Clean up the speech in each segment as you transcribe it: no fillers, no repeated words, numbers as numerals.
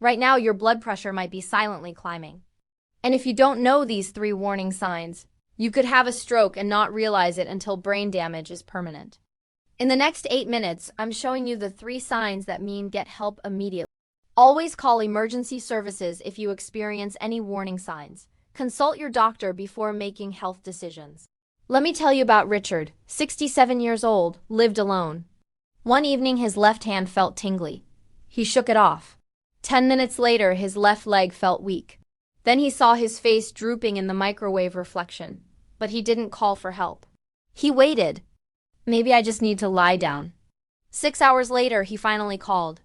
Right now, your blood pressure might be silently climbing. And if you don't know these 3 warning signs, you could have a stroke and not realize it until brain damage is permanent. In the next 8 minutes, I'm showing you the 3 signs that mean get help immediately. Always call emergency services if you experience any warning signs. Consult your doctor before making health decisions. Let me tell you about Richard, 67 years old, lived alone. One evening, his left hand felt tingly. He shook it off. 10 minutes later, his left leg felt weak. Then he saw his face drooping in the microwave reflection, but he didn't call for help. He waited. Maybe I just need to lie down. 6 hours later, he finally called.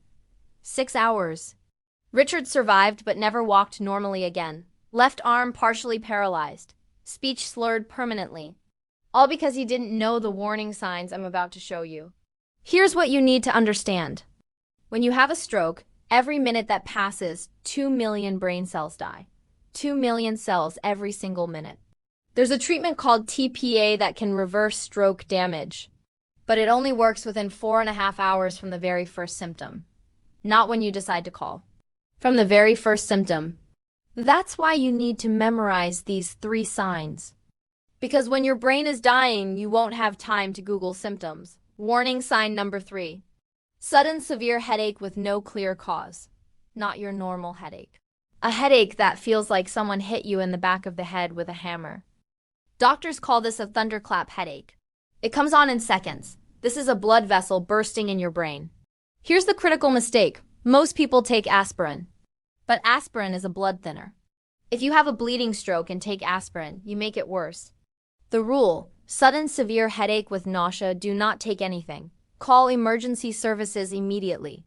6 hours. Richard survived but never walked normally again. Left arm partially paralyzed. Speech slurred permanently. All because he didn't know the warning signs I'm about to show you. Here's what you need to understand. When you have a stroke, every minute that passes, 2 million brain cells die. 2 million cells every single minute. There's a treatment called TPA that can reverse stroke damage, but it only works within 4.5 hours from the very first symptom. Not when you decide to call. From the very first symptom. That's why you need to memorize these 3 signs. Because when your brain is dying, you won't have time to Google symptoms. Warning sign number 3. Sudden severe headache with no clear cause. Not your normal headache. A headache that feels like someone hit you in the back of the head with a hammer. Doctors call this a thunderclap headache. It comes on in seconds. This is a blood vessel bursting in your brain. Here's the critical mistake. Most people take aspirin. But aspirin is a blood thinner. If you have a bleeding stroke and take aspirin, you make it worse. The rule: sudden severe headache with nausea, do not take anything. Call emergency services immediately.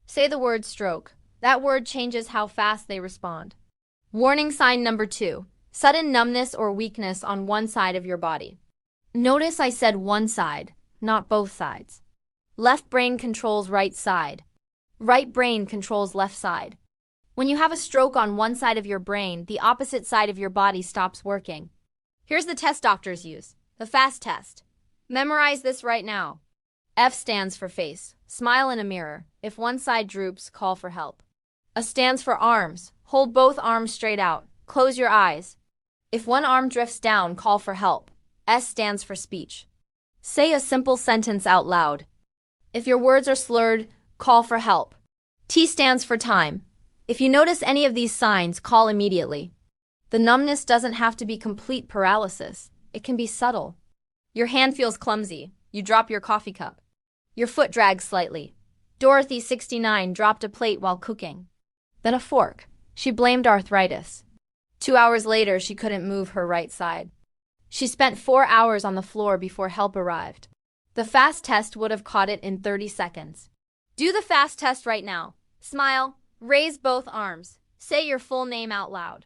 Say the word stroke. That word changes how fast they respond. Warning sign number 2. Sudden numbness or weakness on one side of your body. Notice I said one side, not both sides. Left brain controls right side. Right brain controls left side. When you have a stroke on one side of your brain, the opposite side of your body stops working. Here's the test doctors use. The FAST test. Memorize this right now. F stands for face. Smile in a mirror. If one side droops, call for help. A stands for arms. Hold both arms straight out. Close your eyes. If one arm drifts down, call for help. S stands for speech. Say a simple sentence out loud. If your words are slurred, call for help. T stands for time. If you notice any of these signs, call immediately. The numbness doesn't have to be complete paralysis. It can be subtle. Your hand feels clumsy. You drop your coffee cup. Your foot drags slightly. Dorothy, 69, dropped a plate while cooking. Then a fork. She blamed arthritis. 2 hours later, she couldn't move her right side. She spent 4 hours on the floor before help arrived. The FAST test would have caught it in 30 seconds. Do the FAST test right now. Smile. Raise both arms. Say your full name out loud.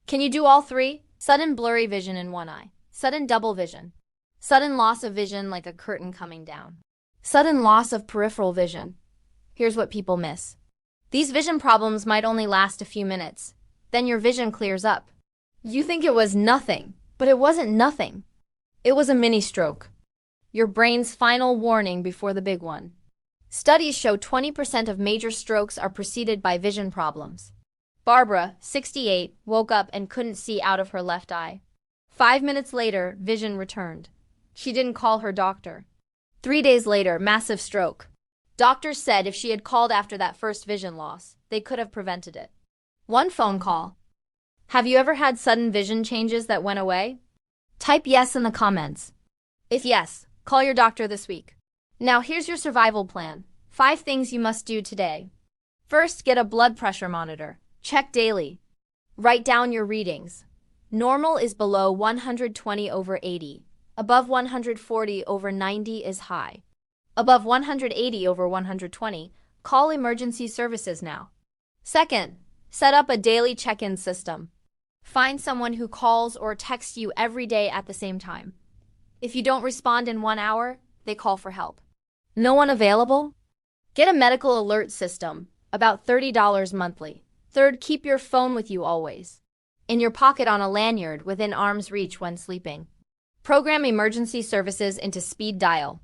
Can you do all 3? Sudden blurry vision in one eye. Sudden double vision. Sudden loss of vision like a curtain coming down. Sudden loss of peripheral vision. Here's what people miss. These vision problems might only last a few minutes. Then your vision clears up. You think it was nothing, but it wasn't nothing. It was a mini stroke. Your brain's final warning before the big one. Studies show 20% of major strokes are preceded by vision problems. Barbara, 68, woke up and couldn't see out of her left eye. 5 minutes later, vision returned. She didn't call her doctor. 3 days later, massive stroke. Doctors said if she had called after that first vision loss, they could have prevented it. One phone call. Have you ever had sudden vision changes that went away? Type yes in the comments. If yes, call your doctor this week. Now here's your survival plan. 5 things you must do today. First, get a blood pressure monitor. Check daily. Write down your readings. Normal is below 120/80. Above 140/90 is high. Above 180/120, call emergency services now. Second, set up a daily check-in system. Find someone who calls or texts you every day at the same time. If you don't respond in 1 hour, they call for help. No one available? Get a medical alert system, about $30 monthly. Third, keep your phone with you always. In your pocket on a lanyard within arm's reach when sleeping. Program emergency services into speed dial.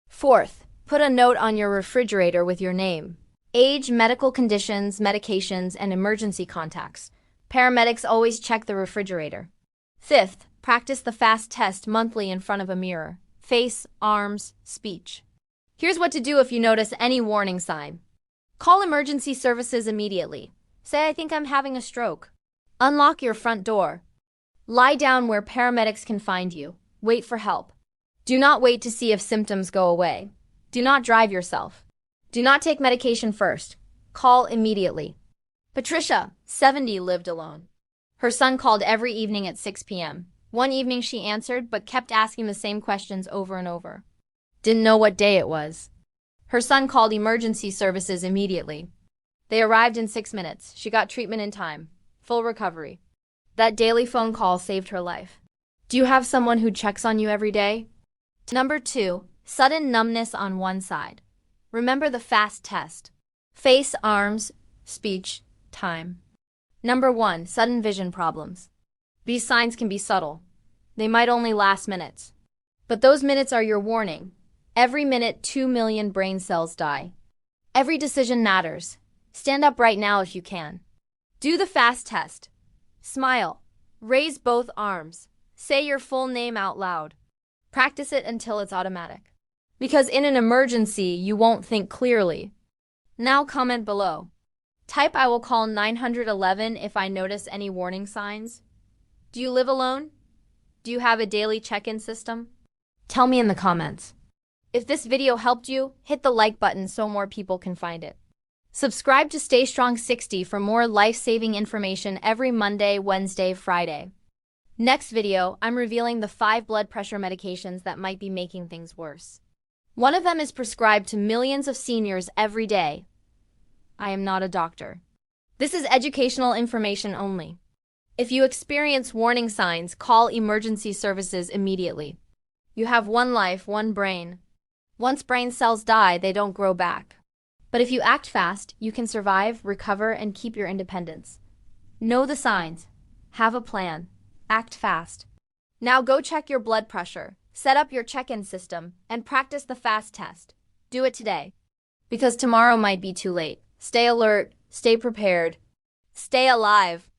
Fourth, put a note on your refrigerator with your name. Age, medical conditions, medications, and emergency contacts. Paramedics always check the refrigerator. Fifth, practice the FAST test monthly in front of a mirror. Face, arms, speech. Here's what to do if you notice any warning sign. Call emergency services immediately. Say, I think I'm having a stroke. Unlock your front door. Lie down where paramedics can find you. Wait for help. Do not wait to see if symptoms go away. Do not drive yourself. Do not take medication first. Call immediately. Patricia, 70, lived alone. Her son called every evening at 6 p.m. One evening she answered but kept asking the same questions over and over. Didn't know what day it was. Her son called emergency services immediately. They arrived in 6 minutes. She got treatment in time. Full recovery. That daily phone call saved her life. Do you have someone who checks on you every day? Number 2, sudden numbness on one side. Remember the FAST test. Face, arms, speech, time. Number 1, sudden vision problems. These signs can be subtle. They might only last minutes. But those minutes are your warning. Every minute, 2 million brain cells die. Every decision matters. Stand up right now if you can. Do the FAST test. Smile. Raise both arms. Say your full name out loud. Practice it until it's automatic. Because in an emergency, you won't think clearly. Now comment below. Type I will call 911 if I notice any warning signs. Do you live alone? Do you have a daily check-in system? Tell me in the comments. If this video helped you, hit the like button so more people can find it. Subscribe to Stay Strong 60 for more life-saving information every Monday, Wednesday, Friday. Next video, I'm revealing the 5 blood pressure medications that might be making things worse. One of them is prescribed to millions of seniors every day. I am not a doctor. This is educational information only. If you experience warning signs, call emergency services immediately. You have one life, one brain. Once brain cells die, they don't grow back. But if you act fast, you can survive, recover, and keep your independence. Know the signs. Have a plan. Act fast. Now go check your blood pressure, set up your check-in system, and practice the FAST test. Do it today. Because tomorrow might be too late. Stay alert, stay prepared, stay alive.